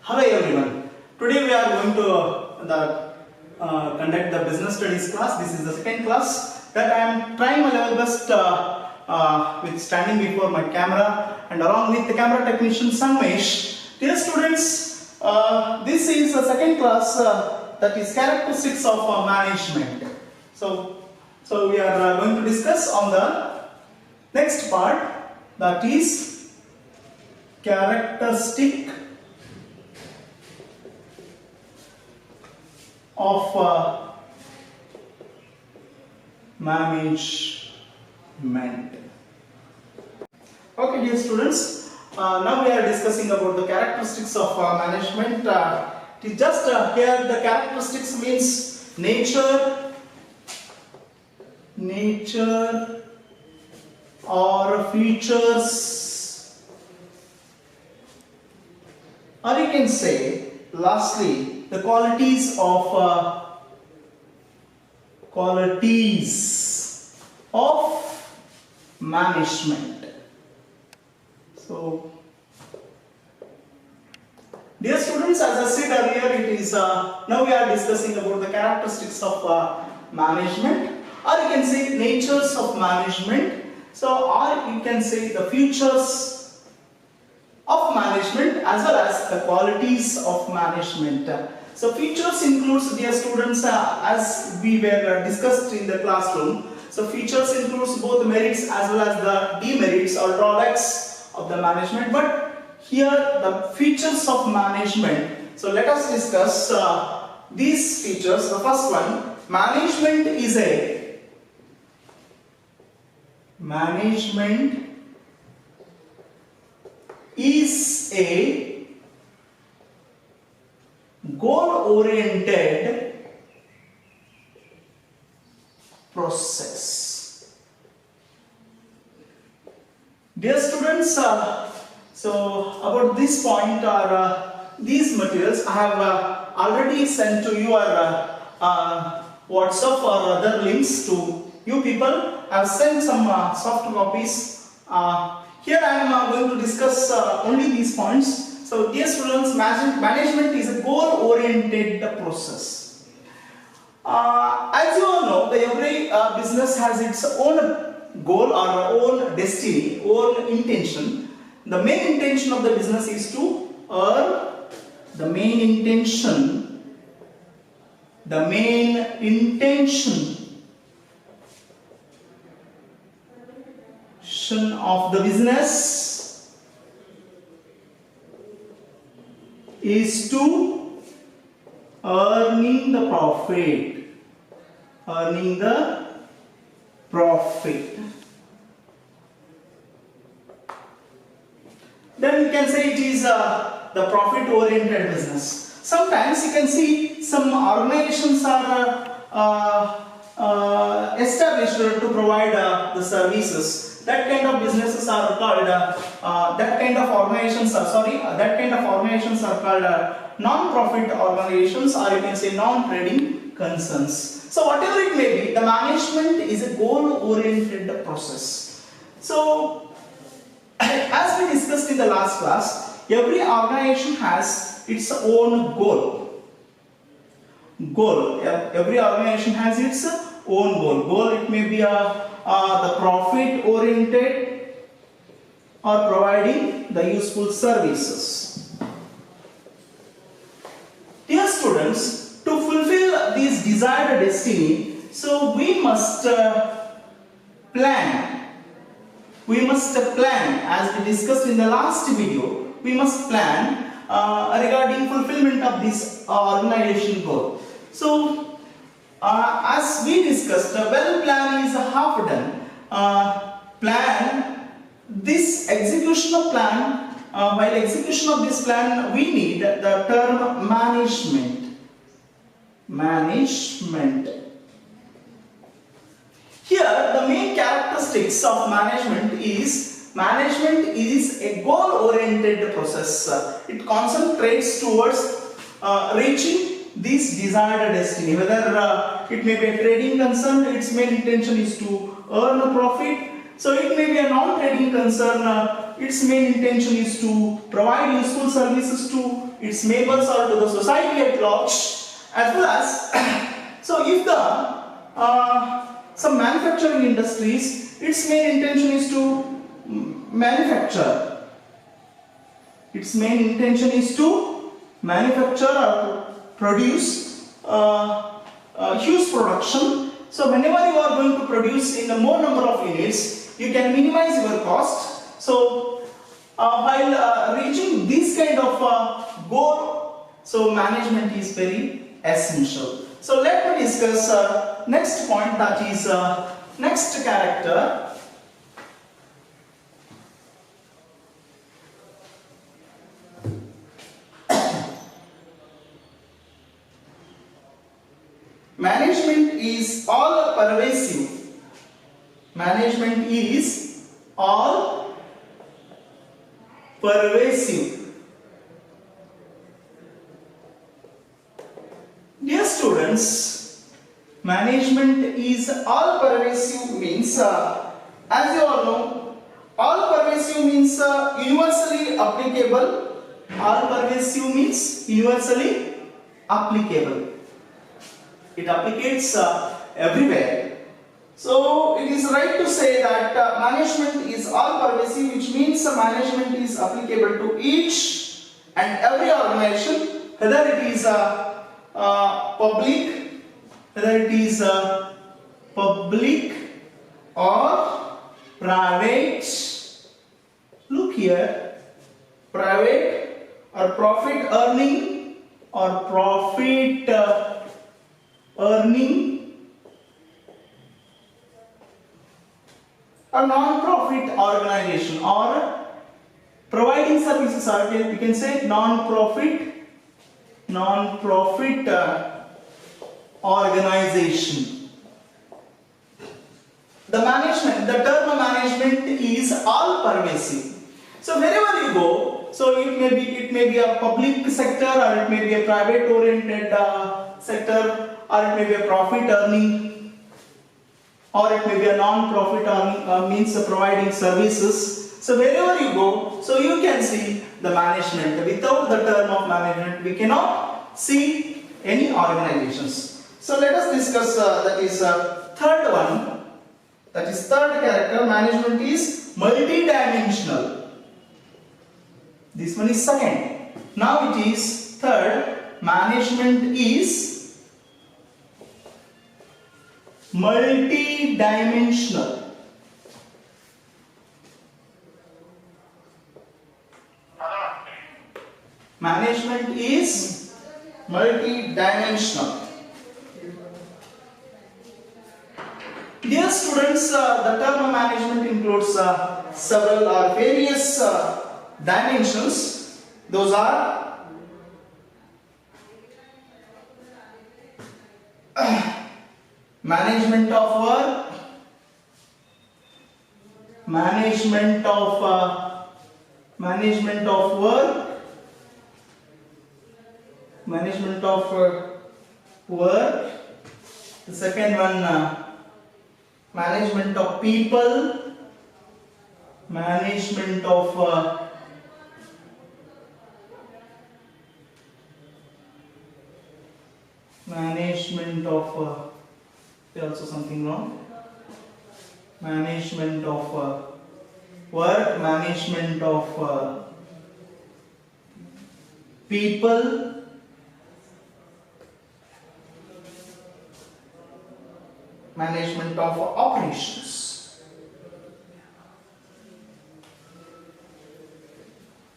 Hello everyone. Today we are going to conduct the business studies class. This is the second class that I am trying my level best with standing before my camera and along with the camera technician Sanmesh. Dear students, this is the second class that is characteristics of management. So we are going to discuss on the next part, that is characteristic of management. Okay, dear students, now we are discussing about the characteristics of management. Just here the characteristics means nature or features, or you can say lastly the qualities of management. So dear students, as I said earlier, it is now we are discussing about the characteristics of management, or you can say natures of management. So or you can say the features of management as well as the qualities of management. So features includes, dear students, as we were discussed in the classroom. So features includes both the merits as well as the demerits or drawbacks of the management. But here the features of management. So let us discuss these features. The first one, management is a goal-oriented process. Dear students, so about this point or these materials I have already sent to your WhatsApp or other links to you people. I have sent some soft copies. Here I am going to discuss only these points. So dear students, management is a goal-oriented process. As you all know, every business has its own goal or own destiny, own intention. The main intention of the business is to earn. The main intention of the business is to earning the profit. Then you can say it is the profit oriented business. Sometimes you can see some organizations are established to provide the services. That kind of businesses are called that kind of organizations are called non-profit organizations, or you can say non-trading concerns. So whatever it may be, the management is a goal-oriented process. So as we discussed in the last class, every organization has its own goal. Every organization has its own goal. It may be the profit oriented or providing the useful services. Dear students, to fulfill this desired destiny, so we must plan. As we discussed in the last video, we must plan regarding fulfillment of this organization goal. So as we discussed, well plan is half done. This execution of plan, while execution of this plan, we need the term management. Here the main characteristics of management is a goal-oriented process. It concentrates towards reaching this desired destiny. Whether it may be a trading concern, its main intention is to earn a profit. So it may be a non-trading concern its main intention is to provide useful services to its neighbors or to the society at large, as well as so if the some manufacturing industries, its main intention is to manufacture. Its main intention is to manufacture or produce huge production. So whenever you are going to produce in a more number of units, you can minimize your cost. So while reaching this kind of goal, so management is very essential. So let me discuss next point, that is next character. Management is all pervasive. Management is all pervasive. Dear students, management is all pervasive means, as you all know, all pervasive means universally applicable. All pervasive means universally applicable. It applicates everywhere. So it is right to say that management is all pervasive, which means management is applicable to each and every organization, whether it is public or private. Look here, private or profit earning or profit earning a non-profit organization or providing services, or we can say non-profit organization. The term management is all pervasive. So wherever you go, so it may be a public sector, or it may be a private oriented sector, or it may be a profit earning, or it may be a non-profit earning, means providing services. So wherever you go, so you can see the management. Without the term of management, we cannot see any organizations. So let us discuss that is third one. That is third character. Management is multidimensional. This one is second. Now it is third. Management is multidimensional. Management is multidimensional. Dear students, the term management includes several or various dimensions. Those are management of work, management of work. The second one, management of people, management of also something wrong. Management of work, management of people, management of operations.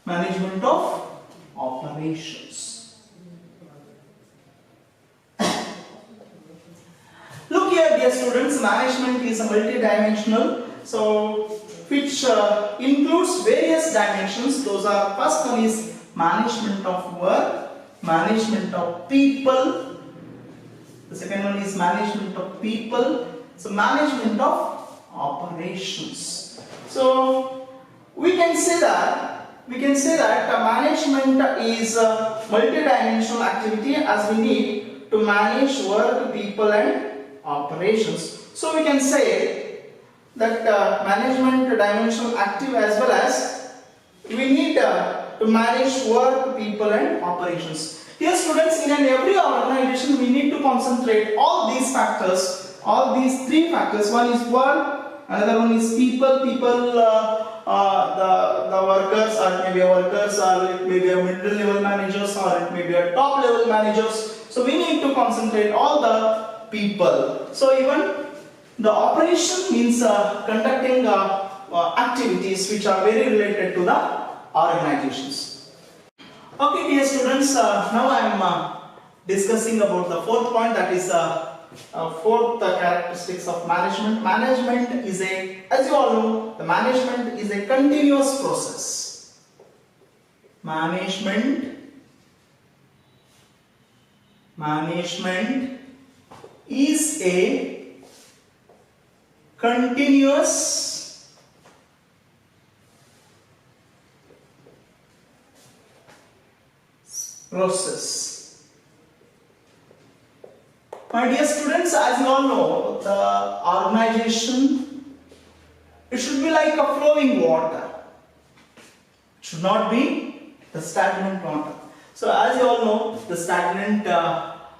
Management of operations. Look here, dear students, management is multidimensional, so which includes various dimensions. Those are, first one is management of work, management of people. The second one is management of people. So management of operations. So we can say that management is a multidimensional activity, as we need to manage work, people and operations. So we can say that management dimensional active as well as we need to manage work, people and operations. Dear students, in every organization we need to concentrate all these factors, all these three factors. One is work, another one is people, the workers, or maybe workers, or it may be a middle level managers, or it may be a top level managers. So we need to concentrate all the people. So even the operation means conducting activities which are very related to the organizations. Okay, dear students, now I am discussing about the fourth point, that is fourth characteristics of management. Management is as you all know, the management is a continuous process. Management is a continuous process. My dear students, as you all know, the organization, it should be like a flowing water. It should not be the stagnant water. So as you all know, the stagnant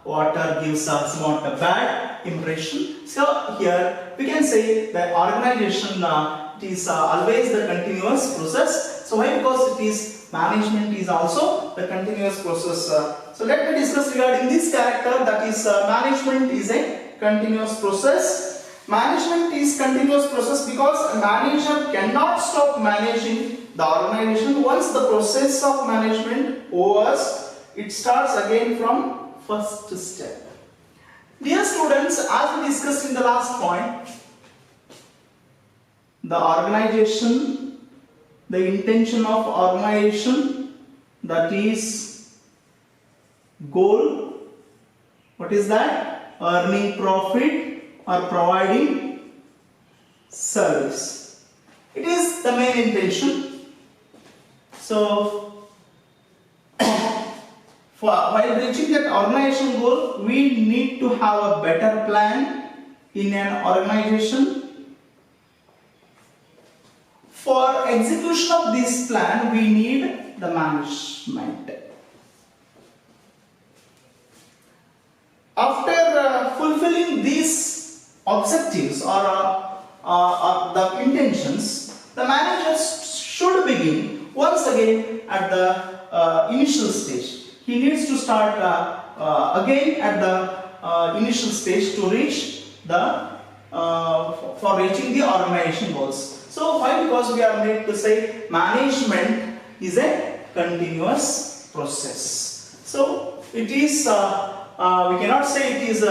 water gives us somewhat a bad impression. So here we can say that organization it is always the continuous process. So why? Because it is management is also the continuous process. So let me discuss regarding this character, that is management is a continuous process. Management is continuous process because a manager cannot stop managing the organization. Once the process of management overs, it starts again from first step. Dear students, as we discussed in the last point, the organization, the intention of organization, that is goal. What is that? Earning profit or providing service. It is the main intention. So while reaching that organization goal, we need to have a better plan in an organization. For execution of this plan, we need the management. After fulfilling these objectives or the intentions, the manager should begin once again at the initial stage. He needs to start again at the initial stage to reach the for reaching the organization goals. So why? Because we are made to say management is a continuous process. So it is we cannot say it is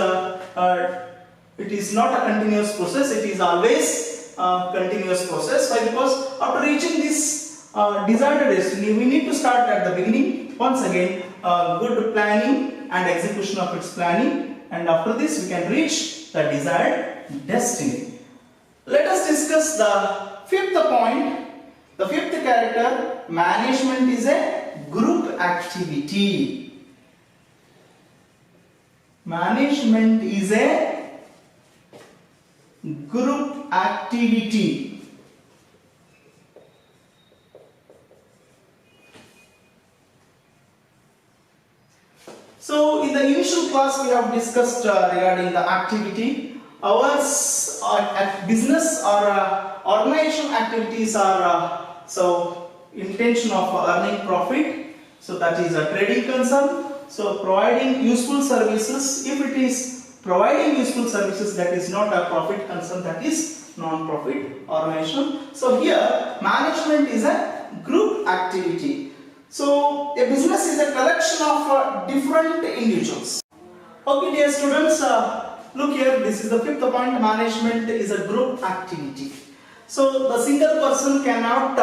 not a continuous process. It is always a continuous process. Why? Because after reaching this desired destiny, we need to start at the beginning once again. Good planning and execution of its planning, and after this we can reach the desired destiny. Let us discuss the fifth point. The fifth character, management is a group activity. Management is a group activity. So in the initial class we have discussed regarding the activity. Ours at business or organization activities are so intention of earning profit. So that is a trading concern. So providing useful services. If it is providing useful services, that is not a profit concern, that is non-profit organization. So here management is a group activity. So a business is a collection of different individuals. Okay, dear students, look here, this is the fifth point. Management is a group activity. So the single person cannot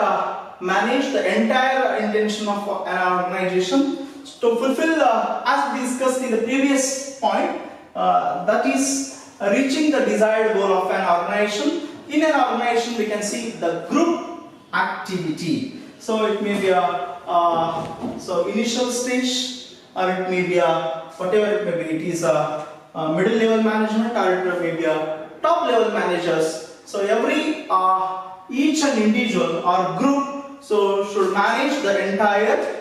manage the entire intention of an organization. To fulfill, as we discussed in the previous point, that is reaching the desired goal of an organization. In an organization, we can see the group activity. So it may be a initial stage, or it may be a whatever it may be. It is a middle level management, or it may be a top level managers. So every each and individual or group so should manage the entire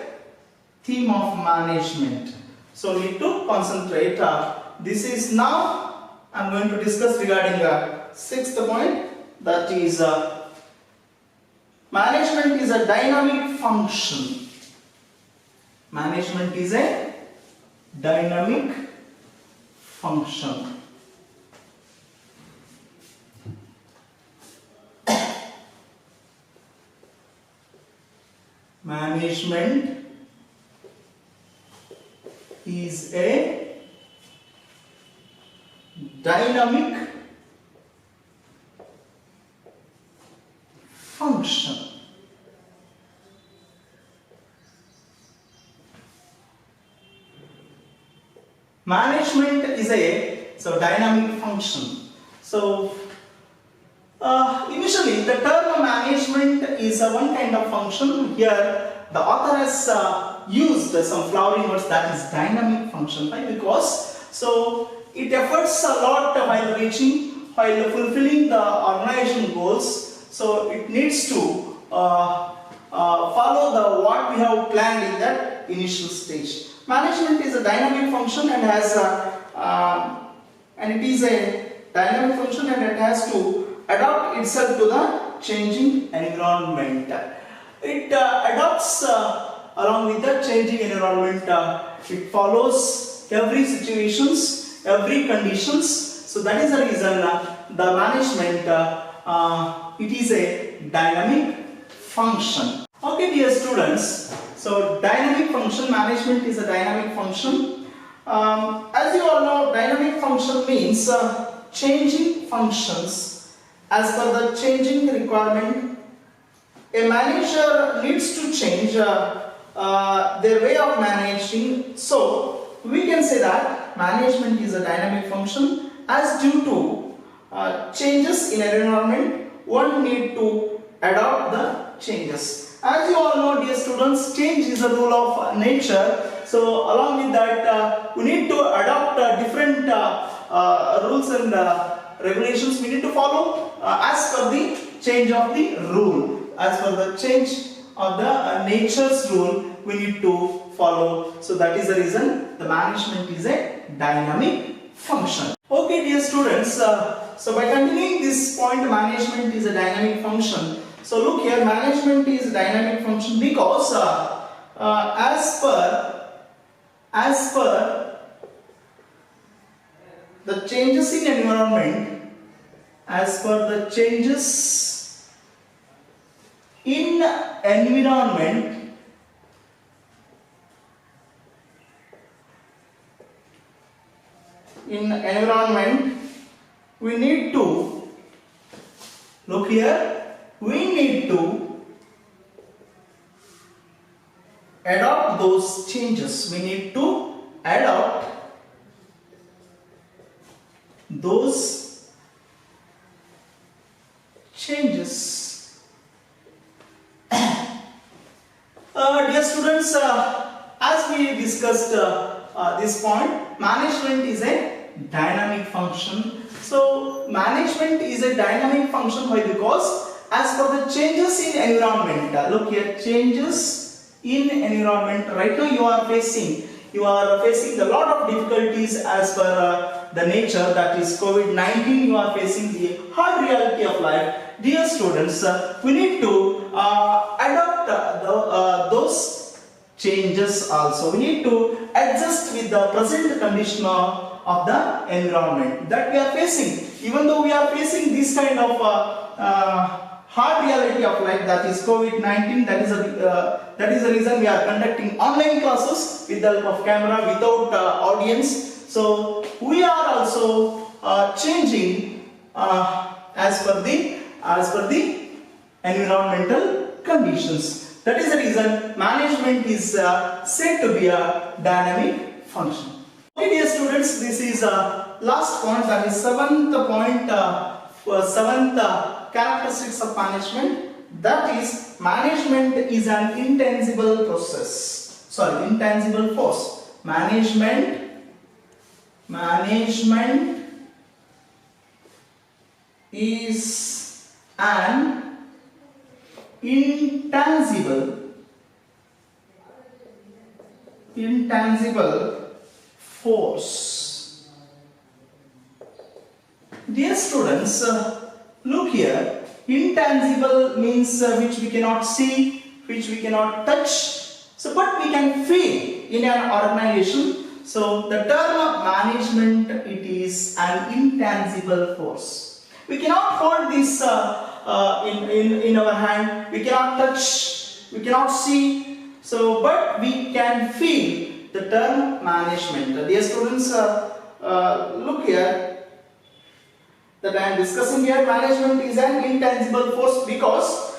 theme of management. So need to concentrate. This is now I am going to discuss regarding sixth point, that is management is a dynamic function. Management is a dynamic function. Management is a dynamic function. Management is a dynamic function. So initially the term management is one kind of function. Here the author has used some flowering words, that is dynamic function. Why? Because it efforts a lot while fulfilling the organization goals. So it needs to follow the what we have planned in that initial stage. Management is a dynamic function and has it is a dynamic function and it has to adapt itself to the changing environment. It adapts along with the changing environment. It follows every situations, every conditions. So that is the reason the management it is a dynamic function. Okay, dear students. So dynamic function, management is a dynamic function. As you all know, dynamic function means changing functions as per the changing requirement. A manager needs to change their way of managing. So we can say that management is a dynamic function, as due to changes in an environment, one need to adopt the changes. As you all know, dear students, change is a rule of nature. So along with that, we need to adopt different rules and regulations we need to follow as per the change of the rule. As per the change of the nature's rule, we need to follow. So that is the reason the management is a dynamic function. Okay, dear students, so by continuing this point, management is a dynamic function. So look here, management is a dynamic function because as per the changes in environment, as per the changes in environment, we need to look here. We need to adopt those changes. We need to adopt those changes. Dear students, as we discussed this point, management is a dynamic function. So management is a dynamic function. Why? Because as per the changes in environment, look here, changes in environment. Right now you are facing a lot of difficulties as per the nature, that is COVID-19. You are facing the hard reality of life. Dear students, we need to adopt those changes also. We need to adjust with the present condition of the environment that we are facing. Even though we are facing this kind of hard reality of life, that is COVID-19, that is the reason we are conducting online classes with the help of camera without audience. So we are also changing as per the environmental conditions. That is the reason management is said to be a dynamic function. Okay, dear students, this is last point, that is seventh point, seventh characteristics of management. That is, management is an intangible force. Management is an intangible force. Dear students, look here. Intangible means which we cannot see, which we cannot touch. So, but we can feel in an organization. So, the term management, it is an intangible force. We cannot hold this in our hand. We cannot touch. We cannot see. So, but we can feel the term management. Dear students, look here. That I am discussing here, management is an intangible force because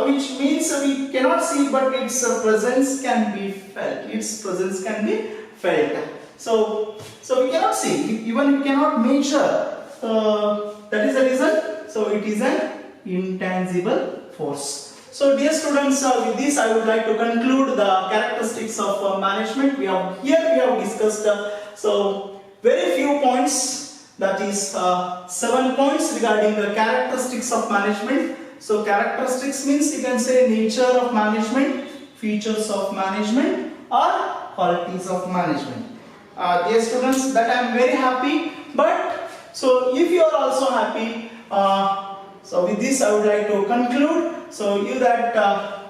which means we cannot see, but its presence can be felt. Its presence can be felt. So we cannot see, even we cannot measure. That is the reason. So it is an intangible force. So dear students, with this I would like to conclude the characteristics of management. We have discussed so very few points. That is 7 points regarding the characteristics of management. So characteristics means you can say nature of management, features of management, or qualities of management. Dear students, that I am very happy. But so if you are also happy, so with this I would like to conclude. So you that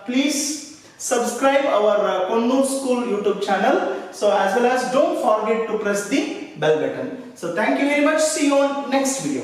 please subscribe our Konnur School YouTube channel. So as well as don't forget to press the bell button. So thank you very much. See you on next video.